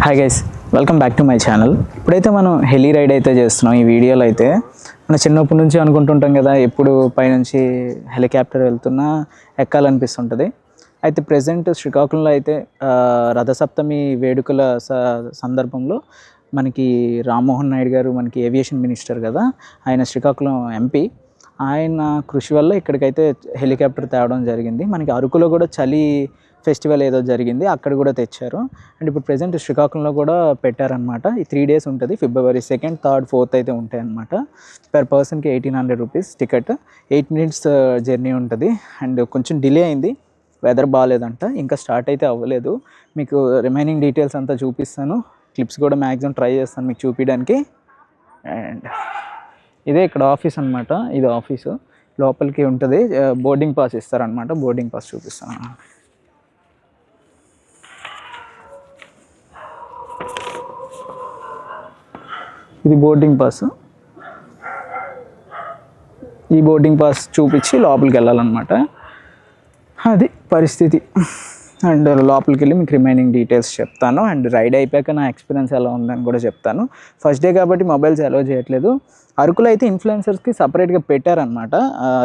Hi guys, welcome back to my channel. ఇప్పుడైతే మనం heli ride అయితే చేస్తున్నాం. ఈ వీడియోలో అయితే మనం చిన్నప్పటి నుంచి అనుకుంటుంటాం కదా, ఎప్పుడు పైనుంచి హెలికాప్టర్ వెళ్తున్నా ఎక్కాలనిపిస్తుంటుంది. అయితే ప్రజెంట్ శ్రీకాకుళంలో అయితే రథసప్తమి వేడుకల సందర్భంలో మనకి రామ్మోహన్ నాయుడు గారు, మనకి ఏవియేషన్ మినిస్టర్ కదా, ఆయన శ్రీకాకుళం ఎంపీ, ఆయన కృషి వల్ల ఇక్కడికైతే హెలికాప్టర్ తేవడం జరిగింది. మనకి అరకులో కూడా చలి ఫెస్టివల్ ఏదో జరిగింది, అక్కడ కూడా తెచ్చారు. అండ్ ఇప్పుడు ప్రజెంట్ శ్రీకాకుళంలో కూడా పెట్టారనమాట. ఈ 3 days ఉంటుంది, February 2nd, 3rd, 4th అయితే ఉంటాయి అనమాట. పర్ పర్సన్కి 1800 రూపీస్ టికెట్. 8 minutes జర్నీ ఉంటుంది. అండ్ కొంచెం డిలే అయింది, వెదర్ బాగాలేదంట, ఇంకా స్టార్ట్ అయితే అవ్వలేదు. మీకు రిమైనింగ్ డీటెయిల్స్ అంతా చూపిస్తాను, క్లిప్స్ కూడా మ్యాక్సిమం ట్రై చేస్తాను మీకు చూపించడానికి. అండ్ ఇదే ఇక్కడ ఆఫీస్ అనమాట. ఇది ఆఫీసు, లోపలికి ఉంటుంది. బోర్డింగ్ పాస్ ఇస్తారనమాట. బోర్డింగ్ పాస్ చూపిస్తాను. ఇది బోర్డింగ్ పాస్. ఈ బోర్డింగ్ పాస్ చూపించి లోపలికి వెళ్ళాలన్నమాట. అది పరిస్థితి. అండ్ లోపలికి వెళ్ళి మీకు రిమైనింగ్ డీటెయిల్స్ చెప్తాను. అండ్ రైడ్ అయిపోయాక నా ఎక్స్పీరియన్స్ ఎలా ఉందని కూడా చెప్తాను. ఫస్ట్ డే కాబట్టి మొబైల్స్ అలౌ చేయట్లేదు. అరకులో అయితే ఇన్ఫ్లుయెన్సర్స్కి సపరేట్గా పెట్టారనమాట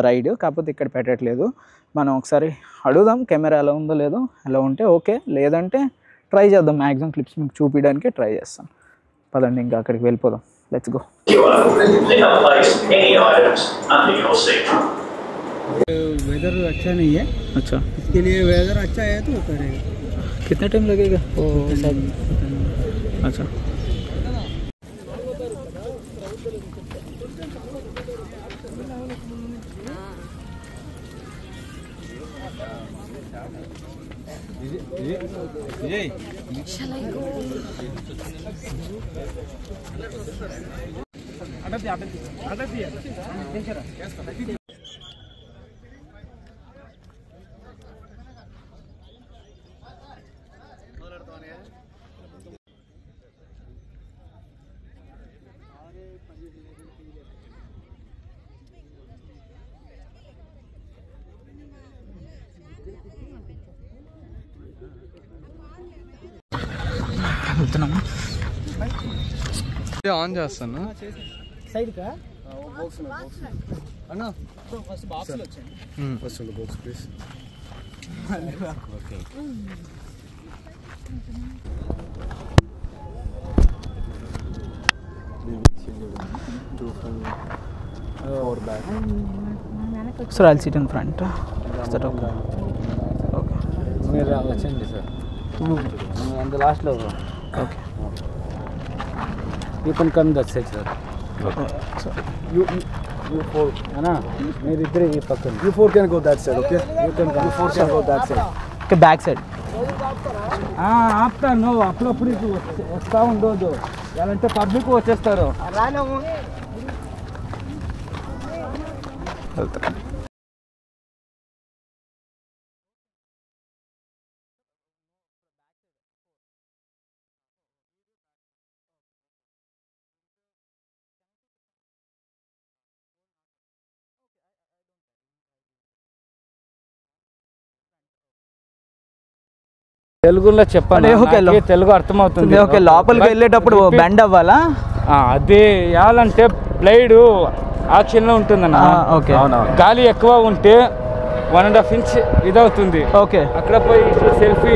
రైడ్, కాకపోతే ఇక్కడ పెట్టట్లేదు. మనం ఒకసారి అడుగుదాం కెమెరా ఎలా ఉందో లేదో. ఎలా ఉంటే ఓకే, లేదంటే ట్రై చేద్దాం. మ్యాక్సిమం క్లిప్స్ మీకు చూపించడానికి ట్రై చేస్తాను. పదండి, ఇంకా అక్కడికి వెళ్ళిపోదాం. Let's go. They have placed any items under your seat. Weather अच्छा नहीं है, अच्छा, इसके लिए वेदर अच्छा है तो करेगा. कितना टाइम लगेगा? अच्छा, Shall I go? వెళ్తున్నాము. ఆన్ చేస్తాను. సైడ్ కా అన్నా ఫస్ట్ బాక్స్లో వచ్చాను. First box please. Okay, sir I'll SIT in front. Okay, మీరు వచ్చండి సార్. అంత లాస్ట్లో okay. You can come that side sir. You four. అన్నా మీరిద్దరే ఈ పక్కన. You four can go that side, okay? You four can go that side. Okay, back side. ఆపుతాను, అప్పుడప్పుడు ఇటు వస్తూ ఉండదు, ఎలాంటి పబ్లిక్ వచ్చేస్తారు. వెళ్తాను. తెలుగులో చెప్పండి, ఓకే, తెలుగు అర్థమవుతుంది. ఓకే, లోపలికి వెళ్ళేటప్పుడు బెండ్ అవ్వాలా? అది ఎలాంటే బ్లైడ్ యాక్షన్లో ఉంటుందన్న. ఓకే, గాలి ఎక్కువ ఉంటే 1.5 inch ఇదవుతుంది. ఓకే, అక్కడ పోయి ఇట్లా సెల్ఫీ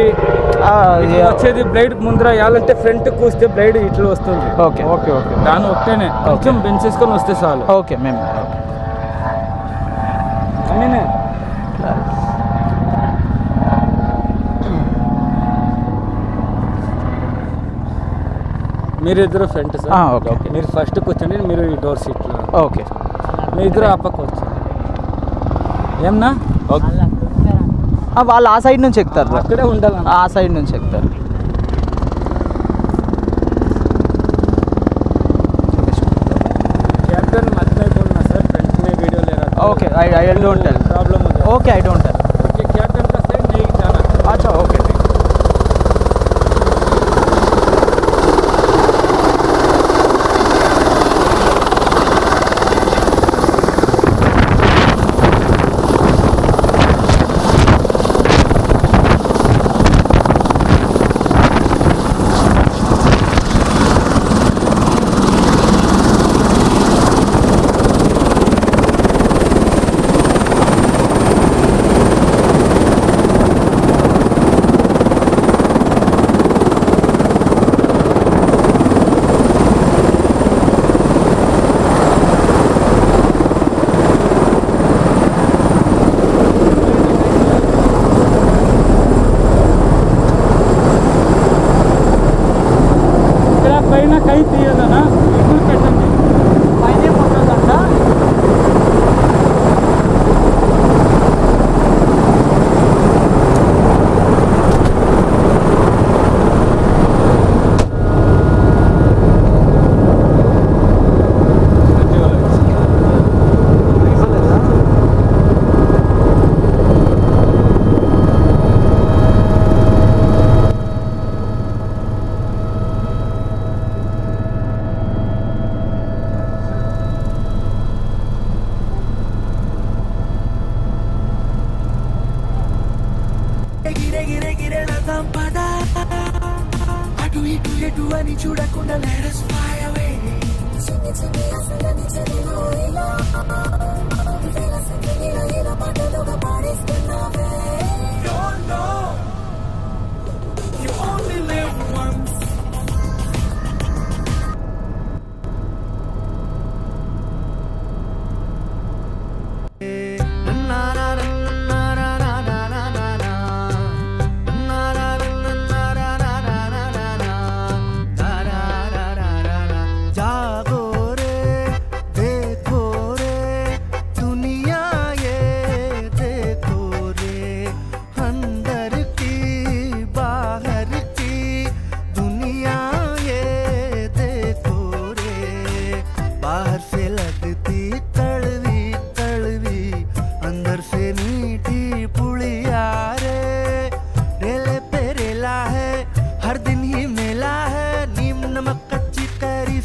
వచ్చేది బ్లైడ్ ముందర ఎలాంటే ఫ్రంట్ కూస్తే బ్లైడ్ ఇట్లా వస్తుంది. ఓకే, ఓకే ఓకే, దాని ఒకటేనే కొంచెం బెంచేసుకొని వస్తే చాలు. ఓకే, మేము అన్నీనే మీరిద్దరు ఫ్రంట్ సార్. ఓకే, ఓకే, మీరు ఫస్ట్ కూర్చోండి, మీరు ఈ డోర్ సీట్లో. ఓకే, మీ ఇద్దరు ఆ పక్క వచ్చి ఏమన్నా వాళ్ళు ఆ సైడ్ నుంచి ఎక్కుతారు. అక్కడే ఉండాలన్న. ఆ సైడ్ నుంచి ఎక్కుతారు. క్యాప్టెన్ మర్చిపోయినా సార్, ఫ్రంట్ में वीडियो ले रहा था. Okay, I don't tell. Problem हो जाए. Okay, I don't tell. Captain का साइड नहीं जाना. अच्छा, ओके.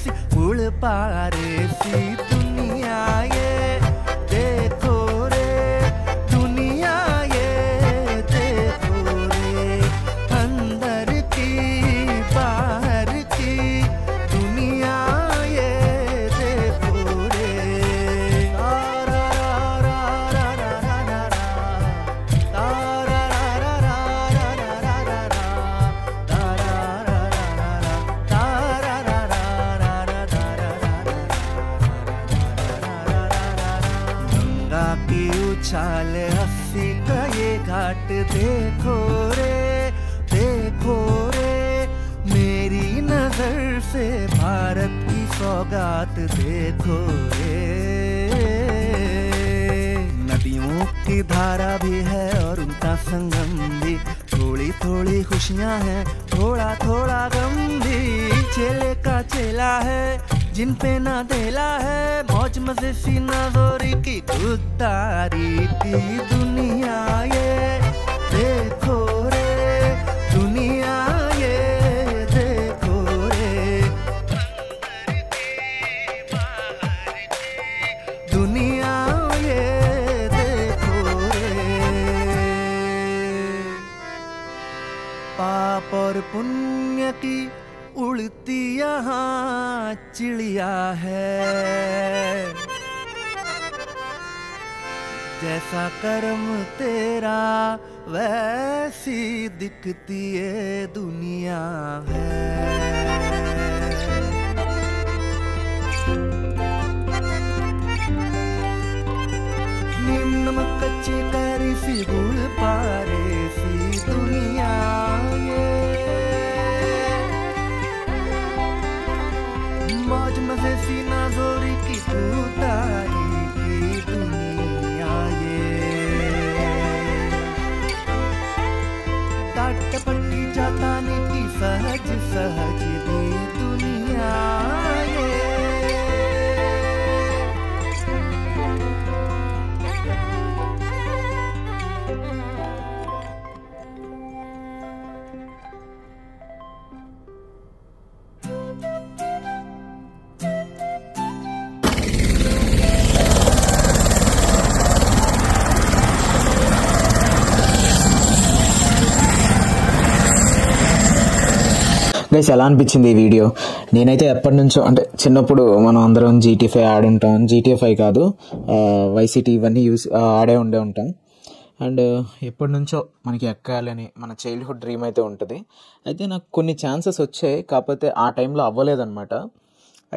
सी उड़ पारे सी दुनिया ये देखो रे दुनिया ये देखो रे अंदर की बाहर की दुनिया ये देखो रे तारा रा रा रा रा रा तारा रा रा रा रा रा रा तारा रा रा रा रा तारा गंगा की उछाल हंसी का ये घाट देखो रे मेरी नजर से भारत की सौगात देखो रे नदियों की धारा भी है और उनका संगम भी थोड़ी थोड़ी खुशियां हैं थोड़ा थोड़ा गम भी चेले का चेला है जिन पे ना देला है मौज मजे सी नाज़ोरी की खुददारी की दुनिया ये देखो रे दुनिया ये देखो रे दुनिया ये देखो रे पाप और पुण्य की उड़ती यहाँ चिड़िया है जैसा कर्म तेरा वैसी दिखती ये दुनिया है नीम नमक कच्चे कैरी सी गुड़ पारे सी दुनिया ये मौज मजे सी नाज़ोरी की खुदाई की दुनिया ये डाट पट्टी जाताने की सहज सहज दी दुनिया ये గైస్ ఎలా అనిపించింది ఈ వీడియో? నేనైతే ఎప్పటి నుంచో అంటే చిన్నప్పుడు మనం అందరం GTA 5 ఆడుంటాం. GTA 5 కాదు వైసిటీ ఇవన్నీ ఆడే ఉంటాం. అండ్ ఎప్పటి నుంచో మనకి ఎక్కాలని మన చైల్డ్హుడ్ డ్రీమ్ అయితే ఉంటుంది. అయితే నాకు కొన్ని ఛాన్సెస్ వచ్చాయి, కాకపోతే ఆ టైంలో అవ్వలేదన్నమాట.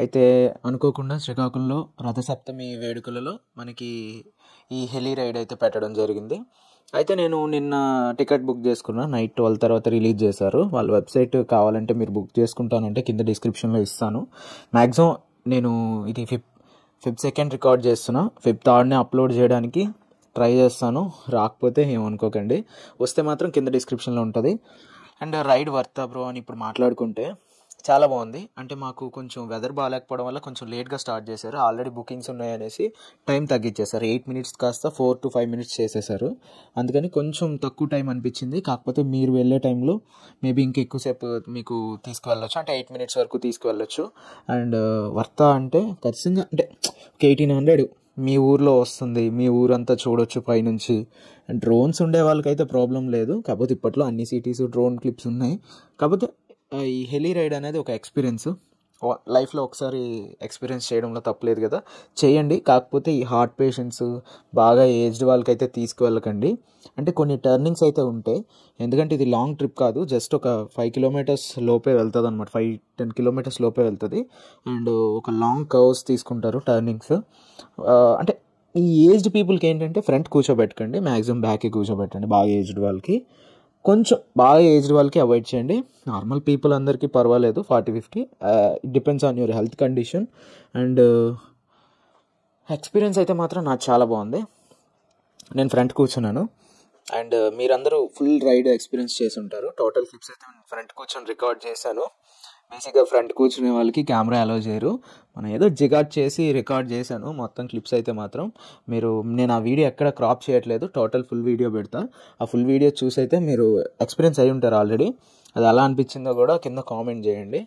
అయితే అనుకోకుండా శ్రీకాకుళంలో రథసప్తమి వేడుకలలో మనకి ఈ హెలీ రైడ్ అయితే పెట్టడం జరిగింది. అయితే నేను నిన్న టికెట్ బుక్ చేసుకున్నా. నైట్ 12 తర్వాత రిలీజ్ చేశారు. వాళ్ళ వెబ్సైట్ కావాలంటే మీరు బుక్ చేసుకుంటానంటే కింద డిస్క్రిప్షన్లో ఇస్తాను. మ్యాక్సిమం నేను ఇది 5th సెకండ్ రికార్డ్ చేస్తున్నా. 5th థర్డ్ని అప్లోడ్ చేయడానికి ట్రై చేస్తాను. రాకపోతే ఏమనుకోకండి, వస్తే మాత్రం కింద డిస్క్రిప్షన్లో ఉంటుంది. అండ్ రైడ్ వర్తా బ్రో అని ఇప్పుడు మాట్లాడుకుంటే చాలా బాగుంది. అంటే మాకు కొంచెం వెదర్ బాగాలేకపోవడం వల్ల కొంచెం లేట్గా స్టార్ట్ చేశారు. ఆల్రెడీ బుకింగ్స్ ఉన్నాయనేసి టైం తగ్గించేశారు. 8 minutes కాస్త 4 to 5 minutes చేసేసారు. అందుకని కొంచెం తక్కువ టైం అనిపించింది. కాకపోతే మీరు వెళ్ళే టైంలో మేబీ ఇంకెక్కువసేపు మీకు తీసుకువెళ్ళొచ్చు, అంటే 8 minutes వరకు తీసుకువెళ్ళొచ్చు. అండ్ వర్తా అంటే ఖచ్చితంగా అంటే ఒక 1800 మీ ఊర్లో వస్తుంది, మీ ఊరంతా చూడొచ్చు పైనుంచి. డ్రోన్స్ ఉండే వాళ్ళకైతే ప్రాబ్లం లేదు, కాకపోతే ఇప్పట్లో అన్ని సిటీస్ డ్రోన్ క్లిప్స్ ఉన్నాయి. కాకపోతే ఈ హెలీ రైడ్ అనేది ఒక ఎక్స్పీరియన్స్, లైఫ్లో ఒకసారి ఎక్స్పీరియన్స్ చేయడంలో తప్పలేదు కదా, చేయండి. కాకపోతే ఈ హార్ట్ పేషెంట్స్, బాగా ఏజ్డ్ వాళ్ళకైతే తీసుకువెళ్ళకండి. అంటే కొన్ని టర్నింగ్స్ అయితే ఉంటాయి, ఎందుకంటే ఇది లాంగ్ ట్రిప్ కాదు, జస్ట్ ఒక 5 kilometers లోపే వెళ్తుంది అనమాట. 5-10 kilometers లోపే వెళ్తుంది. అండ్ ఒక లాంగ్ కర్వ్స్ తీసుకుంటారు టర్నింగ్స్. అంటే ఈ ఏజ్డ్ పీపుల్కి ఏంటంటే ఫ్రంట్ కూర్చోబెట్టకండి, మ్యాక్సిమం బ్యాక్కి కూర్చోబెట్టండి. బాగా ఏజ్డ్ వాళ్ళకి, కొంచెం బాగా ఏజ్డ్ వాళ్ళకి అవాయిడ్ చేయండి. నార్మల్ పీపుల్ అందరికీ పర్వాలేదు 40-50, it depends on your health condition. And experience అయితే మాత్రం నాకు చాలా బాగుంది. నేను ఫ్రంట్ కూర్చున్నాను అండ్ మీరందరూ ఫుల్ రైడ్ ఎక్స్పీరియన్స్ చేసి ఉంటారు. టోటల్ క్లిప్స్ అయితే ఫ్రంట్ కూర్చొని రికార్డ్ చేశాను. బేసిక్గా ఫ్రంట్ కూర్చునే వాళ్ళకి కెమెరా అలౌ చేయరు, మనం ఏదో జిగాట్ చేసి రికార్డ్ చేశాను మొత్తం క్లిప్స్ అయితే మాత్రం. నేను ఆ వీడియో ఎక్కడ క్రాప్ చేయట్లేదు, టోటల్ ఫుల్ వీడియో పెడతా. ఆ ఫుల్ వీడియో చూసి అయితే మీరు ఎక్స్పీరియన్స్ అయి ఉంటారు ఆల్రెడీ. అది ఎలా అనిపించిందో కూడా కింద కామెంట్ చేయండి.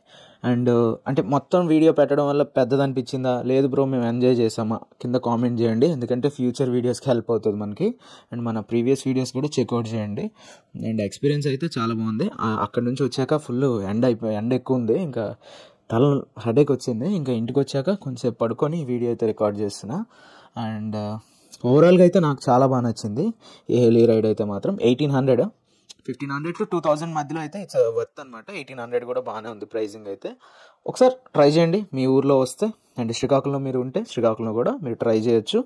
అండ్ అంటే మొత్తం వీడియో పెట్టడం వల్ల పెద్దది అనిపించిందా, లేదు బ్రో మేము ఎంజాయ్ చేసామా, కింద కామెంట్ చేయండి. ఎందుకంటే ఫ్యూచర్ వీడియోస్కి హెల్ప్ అవుతుంది మనకి. అండ్ మన ప్రీవియస్ వీడియోస్ కూడా చెక్అవుట్ చేయండి. అండ్ ఎక్స్పీరియన్స్ అయితే చాలా బాగుంది. అక్కడ నుంచి వచ్చాక ఫుల్ ఎండ ఎక్కువ ఉంది, ఇంకా తల హెడేక్ వచ్చింది. ఇంకా ఇంటికి వచ్చాక కొంచెంసేపు పడుకొని ఈ వీడియో అయితే రికార్డ్ చేస్తున్నా. అండ్ ఓవరాల్గా అయితే నాకు చాలా బాగా నచ్చింది ఈ హెలీ రైడ్ అయితే మాత్రం. 1500 to 2000 మధ్యలో అయితే ఇట్స్ వర్త్ అనమాట. 1800 కూడా బాగానే ఉంది ప్రైజింగ్ అయితే. ఒకసారి ట్రై చేయండి మీ ఊర్లో వస్తే. అండ్ శ్రీకాకుళంలో మీరు ఉంటే శ్రీకాకుళంలో కూడా మీరు ట్రై చేయొచ్చు.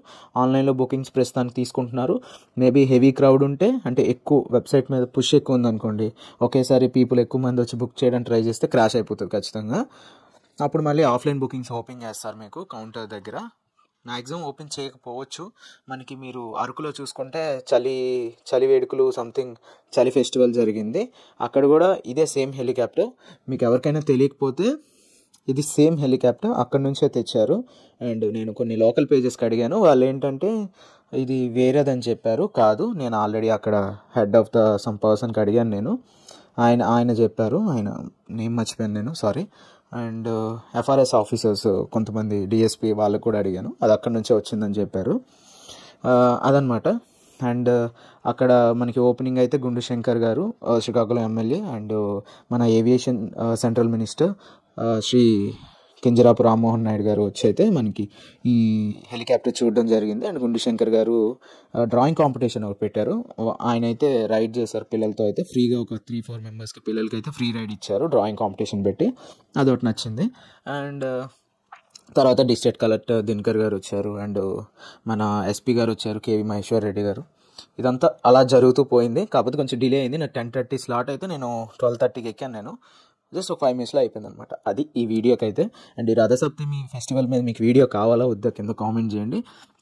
ఆన్లైన్లో బుకింగ్స్ ప్రస్తుతానికి తీసుకుంటున్నారు. మేబీ హెవీ క్రౌడ్ ఉంటే, అంటే ఎక్కువ వెబ్సైట్ మీద పుష్ ఎక్కువ ఉందనుకోండి, ఒకేసారి పీపుల్ ఎక్కువ మంది వచ్చి బుక్ చేయడానికి ట్రై చేస్తే క్రాష్ అయిపోతుంది ఖచ్చితంగా. అప్పుడు మళ్ళీ ఆఫ్లైన్ బుకింగ్స్ ఓపెన్ చేస్తారు మీకు కౌంటర్ దగ్గర. మ్యాక్సిమం ఓపెన్ చేయకపోవచ్చు. మనకి మీరు అరకులో చూసుకుంటే చలి వేడుకలు సంథింగ్ చలి ఫెస్టివల్ జరిగింది, అక్కడ కూడా ఇదే సేమ్ హెలికాప్టర్. మీకు ఎవరికైనా తెలియకపోతే ఇది సేమ్ హెలికాప్టర్ అక్కడ నుంచే తెచ్చారు. అండ్ నేను కొన్ని లోకల్ పేజెస్కి అడిగాను, వాళ్ళు ఏంటంటే ఇది వేరేదని చెప్పారు. కాదు, నేను ఆల్రెడీ అక్కడ హెడ్ ఆఫ్ ద సమ్ పర్సన్కి అడిగాను నేను, ఆయన చెప్పారు, ఆయన నేమ్ మర్చిపోయాను నేను, సారీ. అండ్ ఎఫ్ఆర్ఎస్ ఆఫీసర్స్ కొంతమంది డిఎస్పీ వాళ్ళకు కూడా అడిగాను, అది అక్కడ నుంచే వచ్చిందని చెప్పారు. అదనమాట. అండ్ అక్కడ మనకి ఓపెనింగ్ అయితే గుండు శంకర్ గారు, శ్రీకాకుళం ఎమ్మెల్యే, అండ్ మన aviation central minister Shri Kinjarapu Rammohan Naidu garu వచ్చి అయితే మనకి ఈ హెలికాప్టర్ చూడడం జరిగింది. అండ్ గుండు శంకర్ గారు డ్రాయింగ్ కాంపిటీషన్ ఒకటి పెట్టారు. ఆయన అయితే రైడ్ చేశారు పిల్లలతో, అయితే ఫ్రీగా ఒక 3-4 మెంబర్స్కి పిల్లలకి అయితే ఫ్రీ రైడ్ ఇచ్చారు డ్రాయింగ్ కాంపిటీషన్ పెట్టి. అదొకటి నచ్చింది. అండ్ తర్వాత డిస్ట్రిక్ట్ కలెక్టర్ దినకర్ గారు వచ్చారు, అండ్ మన ఎస్పీ గారు వచ్చారు, కేవీ మహేశ్వర్ రెడ్డి గారు. ఇదంతా అలా జరుగుతూ పోయింది. కాకపోతే కొంచెం డిలే అయింది. నా 10:30 స్లాట్ అయితే నేను 12:30కి ఎక్కాను. నేను జస్ట్ ఒక 5 minutesలో అయిపోయింది అనమాట. అది ఈ వీడియోకి అయితే. అండ్ ఈ రథసప్తమి ఫెస్టివల్ మీద మీకు వీడియో కావాలా వద్దా కింద కామెంట్ చేయండి.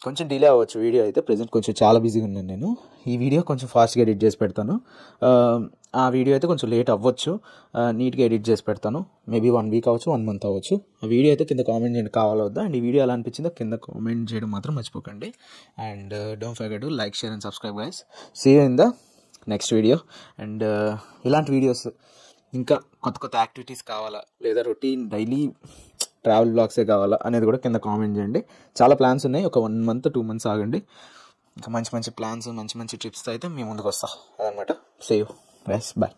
కొంచెం డిలే అవ్వచ్చు వీడియో అయితే, ప్రజెంట్ కొంచెం చాలా బిజీగా ఉన్నాను నేను. ఈ వీడియో కొంచెం ఫాస్ట్గా ఎడిట్ చేసి పెడతాను. ఆ వీడియో అయితే కొంచెం లేట్ అవ్వచ్చు, నీట్గా ఎడిట్ చేసి పెడతాను. మేబీ 1 week అవ్వచ్చు, 1 month అవ్వచ్చు. ఆ వీడియో అయితే కింద కామెంట్ చేయండి కావాలా వద్దా. అండ్ ఈ వీడియో ఎలా అనిపించిందో కింద కామెంట్ చేయడం మాత్రం మర్చిపోకండి. And don't forget to like, share and subscribe guys. See you in the next video. And ఇలాంటి వీడియోస్ ఇంకా కొత్త యాక్టివిటీస్ కావాలా, లేదా రొటీన్ డైలీ ట్రావెల్ బ్లాగ్సే కావాలా అనేది కూడా కింద కామెంట్ చేయండి. చాలా ప్లాన్స్ ఉన్నాయి. ఒక 1 month 2 months ఆగండి, ఇంకా మంచి మంచి ప్లాన్స్, మంచి మంచి ట్రిప్స్తో అయితే మీ ముందుకు వస్తా అదనమాట. See you guys, bye.